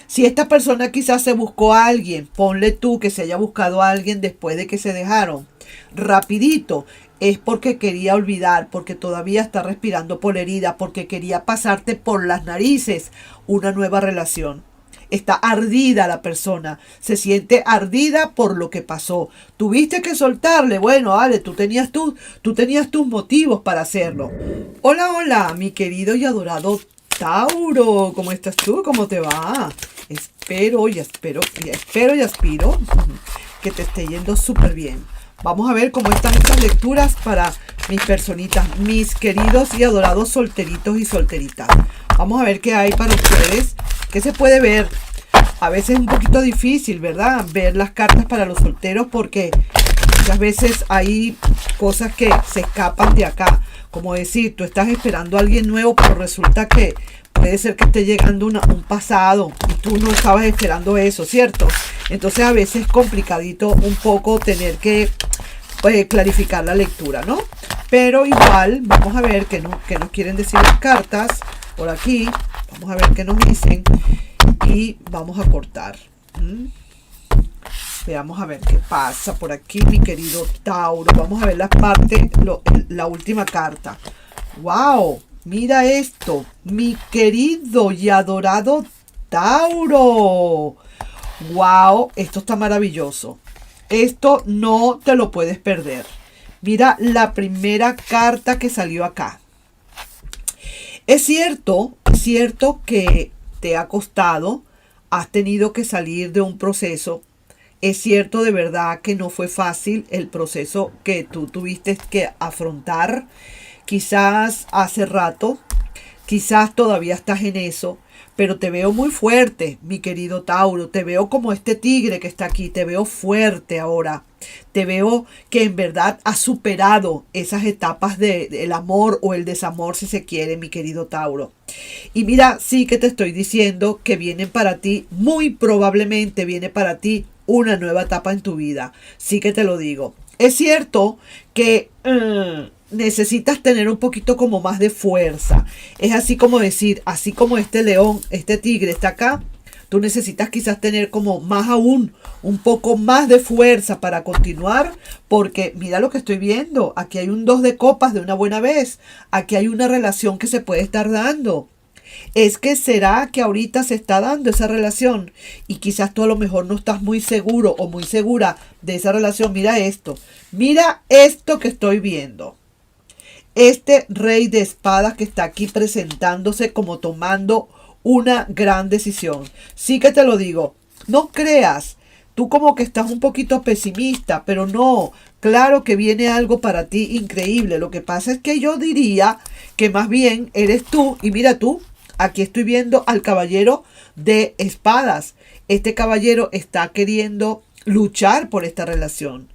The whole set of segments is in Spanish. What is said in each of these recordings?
Si esta persona quizás se buscó a alguien, ponle tú que se haya buscado a alguien después de que se dejaron, rapidito, es porque quería olvidar, porque todavía está respirando por la herida, porque quería pasarte por las narices una nueva relación. Está ardida la persona, se siente ardida por lo que pasó. Tuviste que soltarle, bueno, Ale, tú tenías tus motivos para hacerlo. Hola, hola, mi querido y adorado Tauro, ¿cómo estás tú? ¿Cómo te va? Espero y aspiro que te esté yendo súper bien. Vamos a ver cómo están estas lecturas para mis personitas, mis queridos y adorados solteritos y solteritas. Vamos a ver qué hay para ustedes, qué se puede ver. A veces es un poquito difícil, ¿verdad? Ver las cartas para los solteros porque muchas veces hay cosas que se escapan de acá. Como decir, tú estás esperando a alguien nuevo, pero resulta que puede ser que esté llegando un pasado y tú no estabas esperando eso, ¿cierto? Entonces a veces es complicadito un poco tener que clarificar la lectura, ¿no? Pero igual, vamos a ver qué nos quieren decir las cartas por aquí. Vamos a ver qué nos dicen y vamos a cortar. Veamos a ver qué pasa por aquí, mi querido Tauro. Vamos a ver la parte, la última carta. ¡Wow! Mira esto, mi querido y adorado Tauro. ¡Wow! Esto está maravilloso. Esto no te lo puedes perder. Mira la primera carta que salió acá. Es cierto que te ha costado, has tenido que salir de un proceso. Es cierto de verdad que no fue fácil el proceso que tú tuviste que afrontar. Quizás hace rato, quizás todavía estás en eso, pero te veo muy fuerte, mi querido Tauro. Te veo como este tigre que está aquí, te veo fuerte ahora. Te veo que en verdad has superado esas etapas del amor o el desamor, si se quiere, mi querido Tauro. Y mira, sí que te estoy diciendo que vienen para ti, muy probablemente viene para ti una nueva etapa en tu vida. Sí que te lo digo. Es cierto que necesitas tener un poquito como más de fuerza. Es así como decir, así como este león, este tigre está acá, tú necesitas quizás tener como más aún, un poco más de fuerza para continuar, porque mira lo que estoy viendo. Aquí hay un 2 de copas de una buena vez. Aquí hay una relación que se puede estar dando. Es que será que ahorita se está dando esa relación y quizás tú a lo mejor no estás muy seguro o muy segura de esa relación. Mira esto que estoy viendo. Este rey de espadas que está aquí presentándose como tomando una gran decisión. Sí que te lo digo, no creas, tú como que estás un poquito pesimista, pero no, claro que viene algo para ti increíble. Lo que pasa es que yo diría que más bien eres tú, y mira tú, aquí estoy viendo al caballero de espadas. Este caballero está queriendo luchar por esta relación.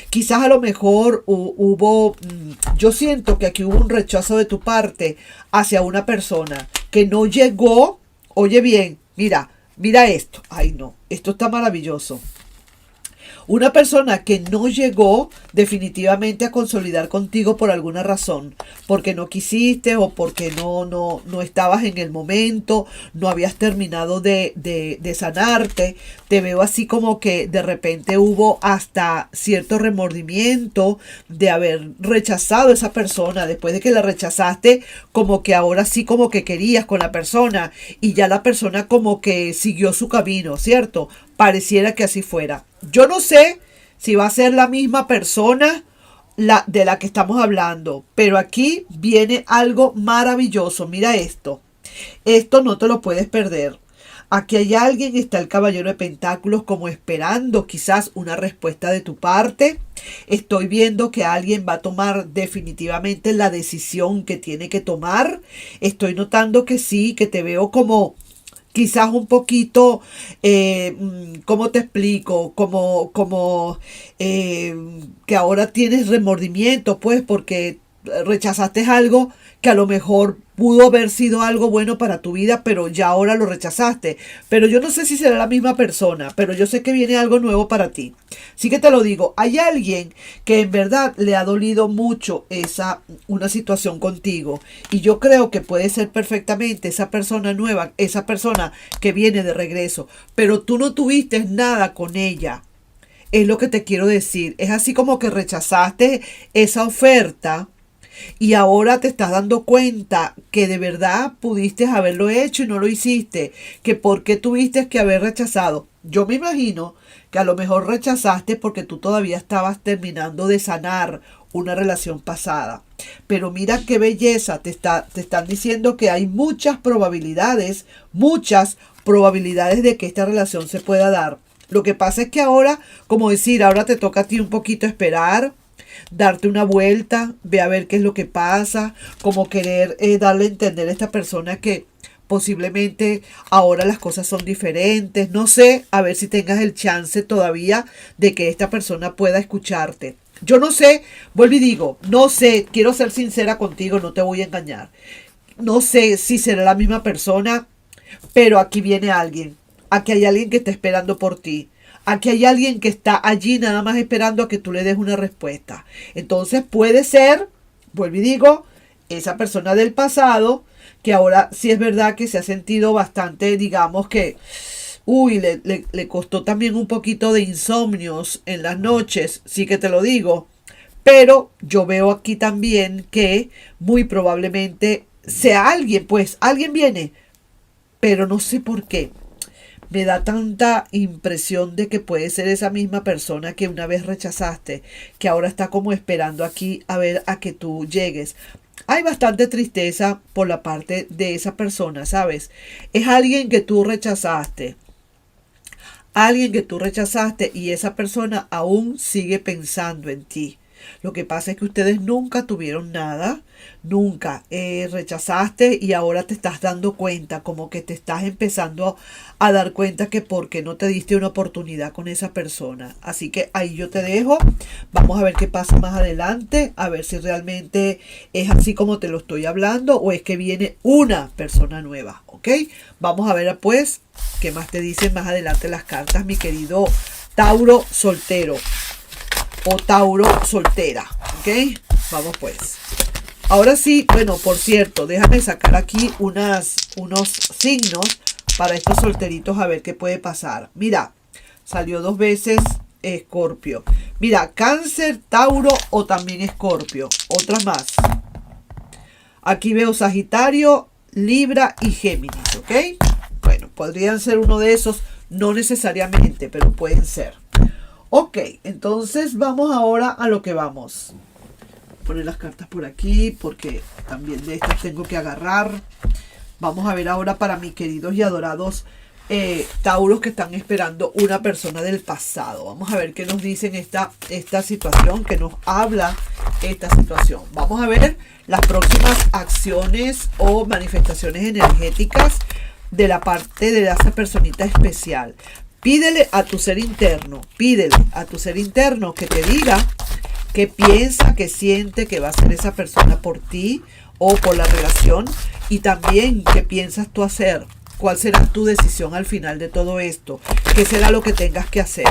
Quizás a lo mejor hubo, yo siento que aquí hubo un rechazo de tu parte hacia una persona que no llegó. Oye bien, mira esto. Ay no, esto está maravilloso. Una persona que no llegó definitivamente a consolidar contigo por alguna razón, porque no quisiste o porque no estabas en el momento, no habías terminado de sanarte. Te veo así como que de repente hubo hasta cierto remordimiento de haber rechazado a esa persona. Después de que la rechazaste, como que ahora sí como que querías con la persona y ya la persona como que siguió su camino, ¿cierto? Pareciera que así fuera. Yo no sé si va a ser la misma persona de la que estamos hablando, pero aquí viene algo maravilloso. Mira esto. Esto no te lo puedes perder. Aquí hay alguien, está el caballero de pentáculos como esperando quizás una respuesta de tu parte. Estoy viendo que alguien va a tomar definitivamente la decisión que tiene que tomar. Estoy notando que sí, que te veo como quizás un poquito, ¿cómo te explico? Que ahora tienes remordimiento, pues, porque rechazaste algo que a lo mejor pudo haber sido algo bueno para tu vida, pero ya ahora lo rechazaste. Pero yo no sé si será la misma persona, pero yo sé que viene algo nuevo para ti. Sí que te lo digo, hay alguien que en verdad le ha dolido mucho una situación contigo. Y yo creo que puede ser perfectamente esa persona nueva, esa persona que viene de regreso. Pero tú no tuviste nada con ella. Es lo que te quiero decir. Es así como que rechazaste esa oferta. Y ahora te estás dando cuenta que de verdad pudiste haberlo hecho y no lo hiciste. Que por qué tuviste que haber rechazado. Yo me imagino que a lo mejor rechazaste porque tú todavía estabas terminando de sanar una relación pasada. Pero mira qué belleza. Te están diciendo que hay muchas probabilidades de que esta relación se pueda dar. Lo que pasa es que ahora, como decir, ahora te toca a ti un poquito esperar, darte una vuelta, ve a ver qué es lo que pasa, como querer darle a entender a esta persona que posiblemente ahora las cosas son diferentes, no sé, a ver si tengas el chance todavía de que esta persona pueda escucharte. Yo no sé, vuelvo y digo, no sé, quiero ser sincera contigo, no te voy a engañar. No sé si será la misma persona, pero aquí viene alguien. Aquí hay alguien que está esperando por ti. Aquí hay alguien que está allí nada más esperando a que tú le des una respuesta. Entonces puede ser, vuelvo y digo, esa persona del pasado que ahora sí es verdad que se ha sentido bastante, digamos que, le costó también un poquito de insomnios en las noches, sí que te lo digo. Pero yo veo aquí también que muy probablemente sea alguien, pues alguien viene, pero no sé por qué. Me da tanta impresión de que puede ser esa misma persona que una vez rechazaste, que ahora está como esperando aquí a ver a que tú llegues. Hay bastante tristeza por la parte de esa persona, ¿sabes? Es alguien que tú rechazaste y esa persona aún sigue pensando en ti. Lo que pasa es que ustedes nunca tuvieron nada, nunca rechazaste y ahora te estás dando cuenta, como que te estás empezando a dar cuenta que porque no te diste una oportunidad con esa persona. Así que ahí yo te dejo, vamos a ver qué pasa más adelante, a ver si realmente es así como te lo estoy hablando o es que viene una persona nueva, ¿ok? Vamos a ver pues qué más te dicen más adelante las cartas, mi querido Tauro soltero o Tauro soltera, ¿ok? Vamos pues. Ahora sí, bueno, por cierto, déjame sacar aquí unos signos para estos solteritos a ver qué puede pasar. Mira, salió 2 veces Escorpio. Mira, Cáncer, Tauro o también Escorpio. Otra más. Aquí veo Sagitario, Libra y Géminis, ¿ok? Bueno, podrían ser uno de esos, no necesariamente, pero pueden ser. Ok, entonces vamos ahora a lo que vamos. Poner las cartas por aquí porque también de estas tengo que agarrar. Vamos a ver ahora para mis queridos y adorados Tauros que están esperando una persona del pasado. Vamos a ver qué nos dicen esta situación, qué nos habla esta situación. Vamos a ver las próximas acciones o manifestaciones energéticas de la parte de esa personita especial. Pídele a tu ser interno que te diga qué piensa, qué siente que va a hacer esa persona por ti o por la relación y también qué piensas tú hacer, cuál será tu decisión al final de todo esto, qué será lo que tengas que hacer,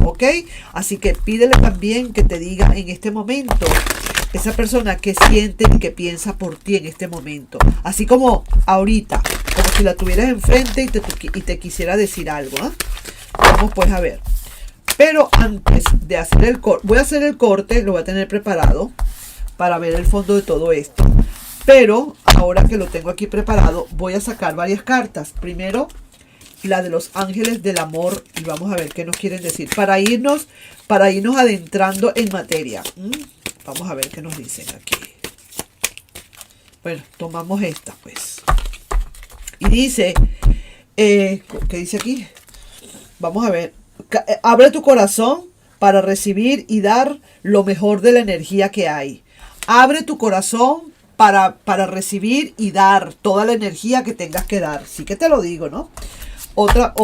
¿ok? Así que pídele también que te diga en este momento esa persona qué siente y qué piensa por ti en este momento, así como ahorita, como si la tuvieras enfrente y te quisiera decir algo, ¿eh? Vamos pues a ver. Pero antes de hacer el corte, voy a hacer el corte, lo voy a tener preparado para ver el fondo de todo esto. Pero ahora que lo tengo aquí preparado, voy a sacar varias cartas. Primero, la de los ángeles del amor y vamos a ver qué nos quieren decir para irnos adentrando en materia. Vamos a ver qué nos dicen aquí. Bueno, tomamos esta pues. Y dice, ¿qué dice aquí? Vamos a ver. Abre tu corazón para recibir y dar lo mejor de la energía que hay. Abre tu corazón para recibir y dar toda la energía que tengas que dar. Sí que te lo digo, ¿no? Otra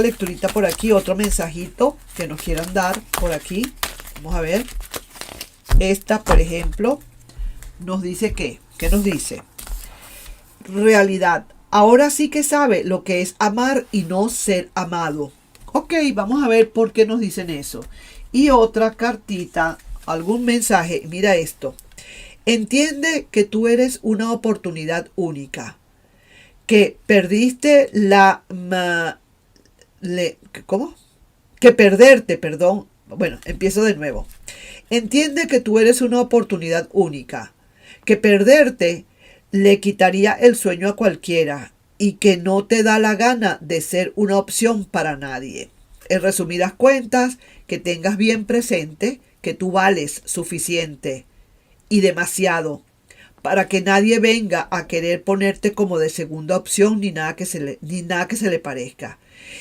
lecturita por aquí, otro mensajito que nos quieran dar por aquí. Vamos a ver. Esta, por ejemplo, nos dice ¿qué nos dice? realidad. Ahora sí que sabe lo que es amar y no ser amado. Ok, vamos a ver por qué nos dicen eso. Y otra cartita, algún mensaje. Mira esto. Entiende que tú eres una oportunidad única. Que perdiste ¿cómo? Que perderte, perdón. Bueno, empiezo de nuevo. Entiende que tú eres una oportunidad única. Que perderte le quitaría el sueño a cualquiera y que no te da la gana de ser una opción para nadie. En resumidas cuentas, que tengas bien presente que tú vales suficiente y demasiado para que nadie venga a querer ponerte como de segunda opción ni nada que se le parezca.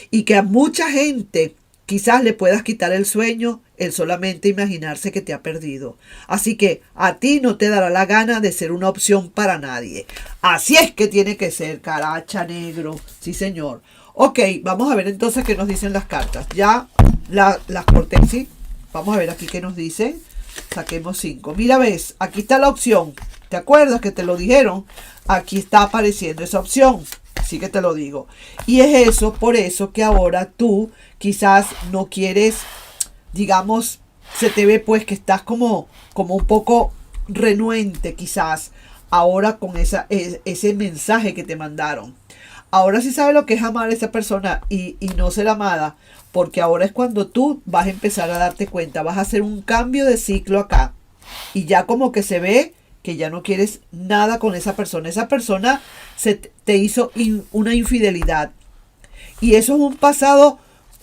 Y que a mucha gente quizás le puedas quitar el sueño el solamente imaginarse que te ha perdido. Así que a ti no te dará la gana de ser una opción para nadie. Así es que tiene que ser, caracha negro. Sí, señor. Ok, vamos a ver entonces qué nos dicen las cartas. Ya las corté, ¿sí? Vamos a ver aquí qué nos dicen. Saquemos 5. Mira, ves, aquí está la opción. ¿Te acuerdas que te lo dijeron? Aquí está apareciendo esa opción. Sí que te lo digo. Y es eso, por eso que ahora tú quizás no quieres, digamos, se te ve pues que estás como un poco renuente quizás ahora con ese mensaje que te mandaron. Ahora sí sabes lo que es amar a esa persona y no ser amada, porque ahora es cuando tú vas a empezar a darte cuenta, vas a hacer un cambio de ciclo acá y ya como que se ve que ya no quieres nada con esa persona. Esa persona te hizo una infidelidad. Y eso es un pasado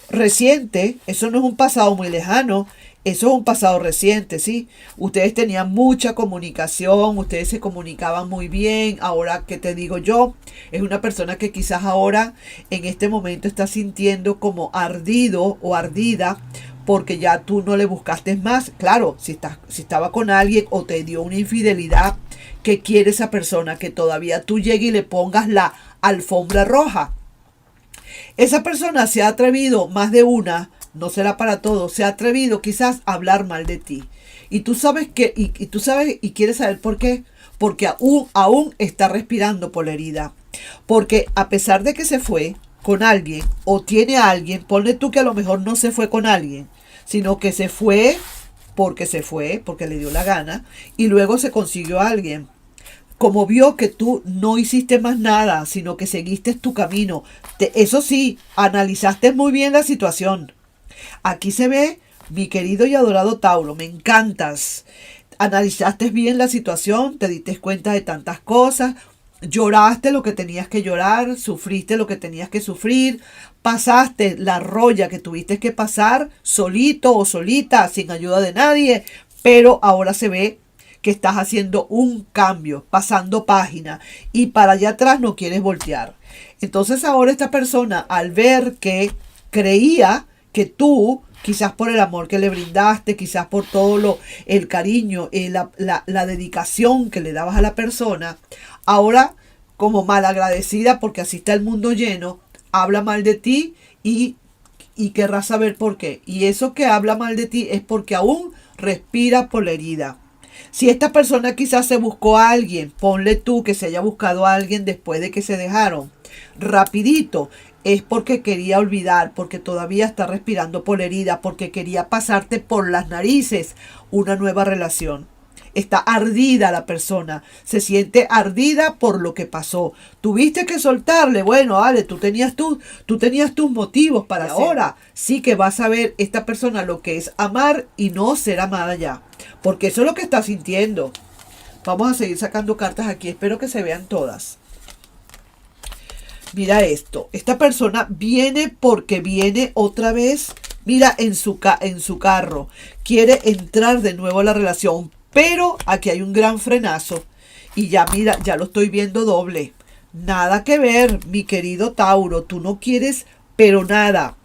reciente, eso no es un pasado muy lejano, eso es un pasado reciente, ¿sí? Ustedes tenían mucha comunicación, ustedes se comunicaban muy bien. Ahora, ¿qué te digo yo? Es una persona que quizás ahora, en este momento, está sintiendo como ardido o ardida porque ya tú no le buscaste más. Claro, si estaba con alguien o te dio una infidelidad, ¿qué quiere esa persona? Que todavía tú llegues y le pongas la alfombra roja. Esa persona se ha atrevido, más de una, no será para todos, se ha atrevido quizás a hablar mal de ti. Y tú sabes que, y tú sabes y quieres saber por qué. Porque aún está respirando por la herida. Porque a pesar de que se fue con alguien o tiene a alguien, ponle tú que a lo mejor no se fue con alguien, sino que se fue, porque le dio la gana, y luego se consiguió a alguien. Como vio que tú no hiciste más nada, sino que seguiste tu camino. Eso sí, analizaste muy bien la situación. Aquí se ve, mi querido y adorado Tauro, me encantas. Analizaste bien la situación, te diste cuenta de tantas cosas, lloraste lo que tenías que llorar, sufriste lo que tenías que sufrir, pasaste la roya que tuviste que pasar solito o solita, sin ayuda de nadie, pero ahora se ve que estás haciendo un cambio, pasando página y para allá atrás no quieres voltear. Entonces ahora esta persona, al ver que creía que tú, quizás por el amor que le brindaste, quizás por todo el cariño, la dedicación que le dabas a la persona, ahora como malagradecida porque así está el mundo lleno, habla mal de ti y querrás saber por qué. Y eso que habla mal de ti es porque aún respira por la herida. Si esta persona quizás se buscó a alguien, ponle tú que se haya buscado a alguien después de que se dejaron, rapidito, es porque quería olvidar, porque todavía está respirando por la herida, porque quería pasarte por las narices una nueva relación. Está ardida la persona, se siente ardida por lo que pasó. Tuviste que soltarle, bueno, Ale, tú tenías tus motivos para hacer. Ahora sí que vas a ver esta persona lo que es amar y no ser amada ya, porque eso es lo que está sintiendo. Vamos a seguir sacando cartas aquí, espero que se vean todas. Mira esto, esta persona viene porque viene otra vez, mira, en su carro, quiere entrar de nuevo a la relación, pero aquí hay un gran frenazo y ya mira, ya lo estoy viendo doble. Nada que ver, mi querido Tauro, tú no quieres, pero nada.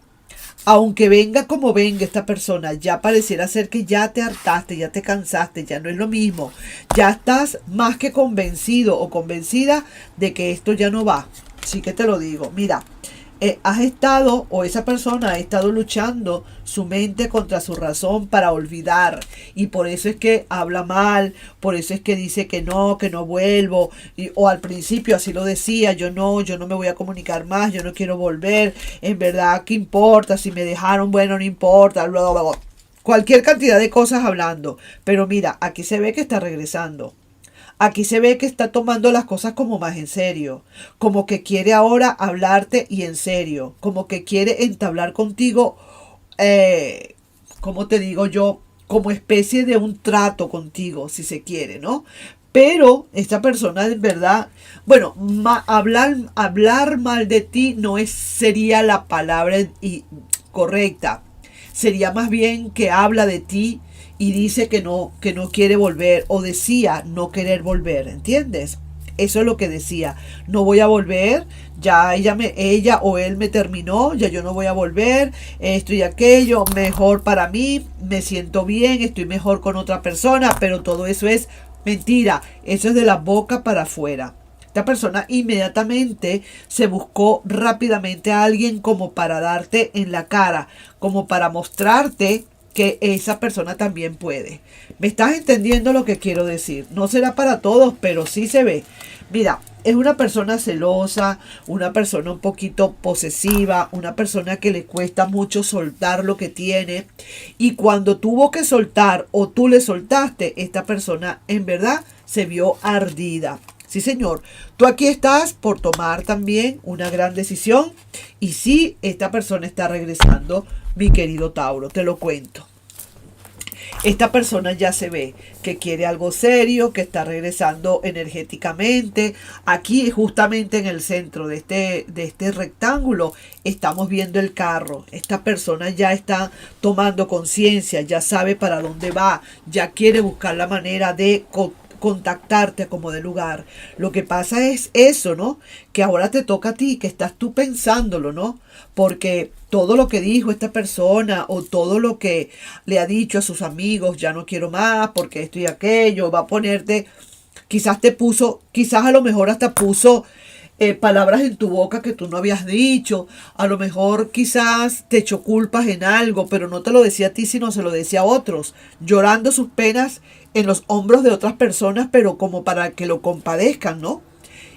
Aunque venga como venga esta persona, ya pareciera ser que ya te hartaste, ya te cansaste, ya no es lo mismo. Ya estás más que convencido o convencida de que esto ya no va. Sí que te lo digo. Mira, has estado, o esa persona ha estado luchando su mente contra su razón para olvidar, y por eso es que habla mal, por eso es que dice que no vuelvo, o al principio así lo decía, yo no me voy a comunicar más, yo no quiero volver, en verdad, ¿qué importa? Si me dejaron, bueno, no importa, bla, bla, bla. Cualquier cantidad de cosas hablando, pero mira, aquí se ve que está regresando. Aquí se ve que está tomando las cosas como más en serio, como que quiere ahora hablarte y en serio, como que quiere entablar contigo, como te digo yo, como especie de un trato contigo, si se quiere, ¿no? Pero esta persona en verdad, bueno, hablar mal de ti no es, sería la palabra correcta. Sería más bien que habla de ti y dice que no quiere volver, o decía no querer volver, ¿entiendes? Eso es lo que decía, no voy a volver, ya ella o él me terminó, ya yo no voy a volver, esto y aquello, mejor para mí, me siento bien, estoy mejor con otra persona, pero todo eso es mentira, eso es de la boca para afuera. Esta persona inmediatamente se buscó rápidamente a alguien como para darte en la cara, como para mostrarte que esa persona también puede. ¿Me estás entendiendo lo que quiero decir? No será para todos, pero sí se ve. Mira, es una persona celosa, una persona un poquito posesiva, una persona que le cuesta mucho soltar lo que tiene. Y cuando tuvo que soltar o tú le soltaste, esta persona en verdad se vio ardida. Sí, señor. Tú aquí estás por tomar también una gran decisión. Y sí, esta persona está regresando, mi querido Tauro, te lo cuento. Esta persona ya se ve que quiere algo serio, que está regresando energéticamente. Aquí, justamente en el centro de este rectángulo, estamos viendo el carro. Esta persona ya está tomando conciencia, ya sabe para dónde va, ya quiere buscar la manera de contactarte como de lugar. Lo que pasa es eso, ¿no? Que ahora te toca a ti, que estás tú pensándolo, ¿no? Porque todo lo que dijo esta persona o todo lo que le ha dicho a sus amigos, ya no quiero más porque esto y aquello, va a ponerte, quizás te puso, quizás a lo mejor hasta puso palabras en tu boca que tú no habías dicho, a lo mejor quizás te echó culpas en algo, pero no te lo decía a ti, sino se lo decía a otros, llorando sus penas en los hombros de otras personas, pero como para que lo compadezcan, ¿no?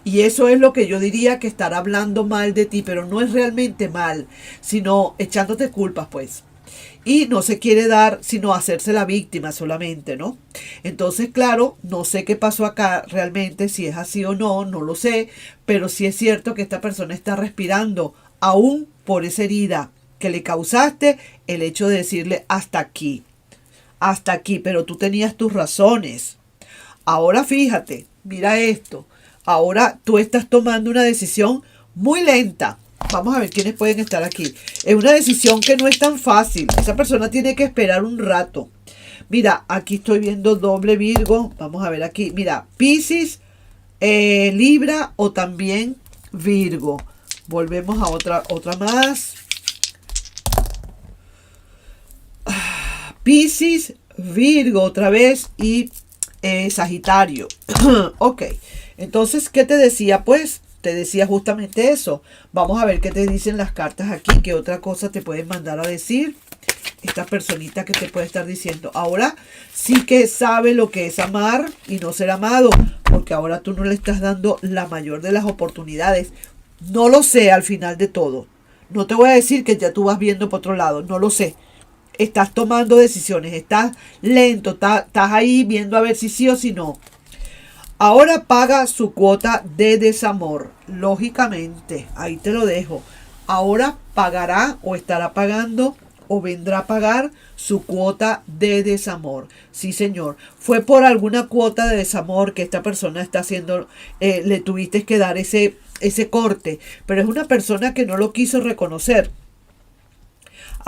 Y eso es lo que yo diría que estará hablando mal de ti, pero no es realmente mal, sino echándote culpas, pues. Y no se quiere dar, sino hacerse la víctima solamente, ¿no? Entonces, claro, no sé qué pasó acá realmente, si es así o no, no lo sé, pero sí es cierto que esta persona está respirando, aún por esa herida que le causaste, el hecho de decirle hasta aquí, pero tú tenías tus razones. Ahora fíjate, mira esto. Ahora tú estás tomando una decisión muy lenta. Vamos a ver quiénes pueden estar aquí. Es una decisión que no es tan fácil. Esa persona tiene que esperar un rato. Mira, aquí estoy viendo doble Virgo. Vamos a ver aquí. Mira, Piscis, Libra o también Virgo. Volvemos a otra más. Piscis, Virgo otra vez y Sagitario. Ok, entonces, ¿qué te decía? Pues te decía justamente eso. Vamos a ver qué te dicen las cartas aquí, qué otra cosa te pueden mandar a decir esta personita que te puede estar diciendo. Ahora sí que sabe lo que es amar y no ser amado, porque ahora tú no le estás dando la mayor de las oportunidades. No lo sé al final de todo. No te voy a decir que ya tú vas viendo por otro lado, no lo sé. Estás tomando decisiones, estás lento, estás ahí viendo a ver si sí o si no. Ahora paga su cuota de desamor, lógicamente, ahí te lo dejo. Ahora pagará o estará pagando o vendrá a pagar su cuota de desamor. Sí, señor. Fue por alguna cuota de desamor que esta persona está haciendo, le tuviste que dar ese corte, pero es una persona que no lo quiso reconocer.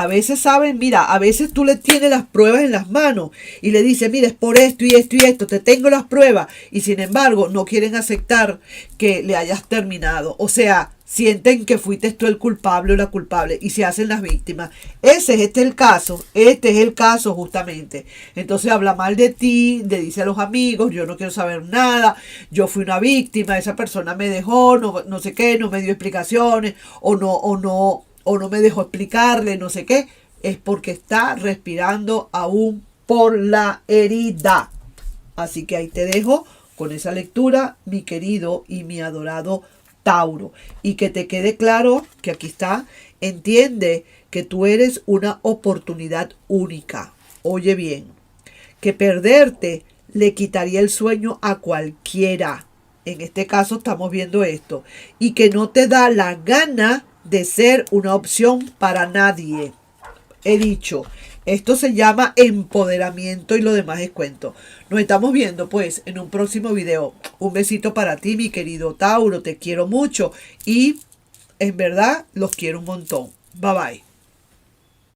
a veces saben, mira, a veces tú le tienes las pruebas en las manos y le dices, mira, es por esto y esto y esto, te tengo las pruebas, y sin embargo no quieren aceptar que le hayas terminado. O sea, sienten que fuiste tú el culpable o la culpable y se hacen las víctimas. Este es el caso justamente. Entonces habla mal de ti, le dice a los amigos, yo no quiero saber nada, yo fui una víctima, esa persona me dejó, no sé qué, no me dio explicaciones, o no me dejó explicarle, no sé qué. Es porque está respirando aún por la herida. Así que ahí te dejo con esa lectura, mi querido y mi adorado Tauro. Y que te quede claro que aquí está, entiende que tú eres una oportunidad única. Oye bien, que perderte le quitaría el sueño a cualquiera. En este caso estamos viendo esto. Y que no te da la gana de ser una opción para nadie. He dicho, esto se llama empoderamiento y lo demás es cuento. Nos estamos viendo pues en un próximo video. Un besito para ti, mi querido Tauro. Te quiero mucho y en verdad los quiero un montón. Bye bye.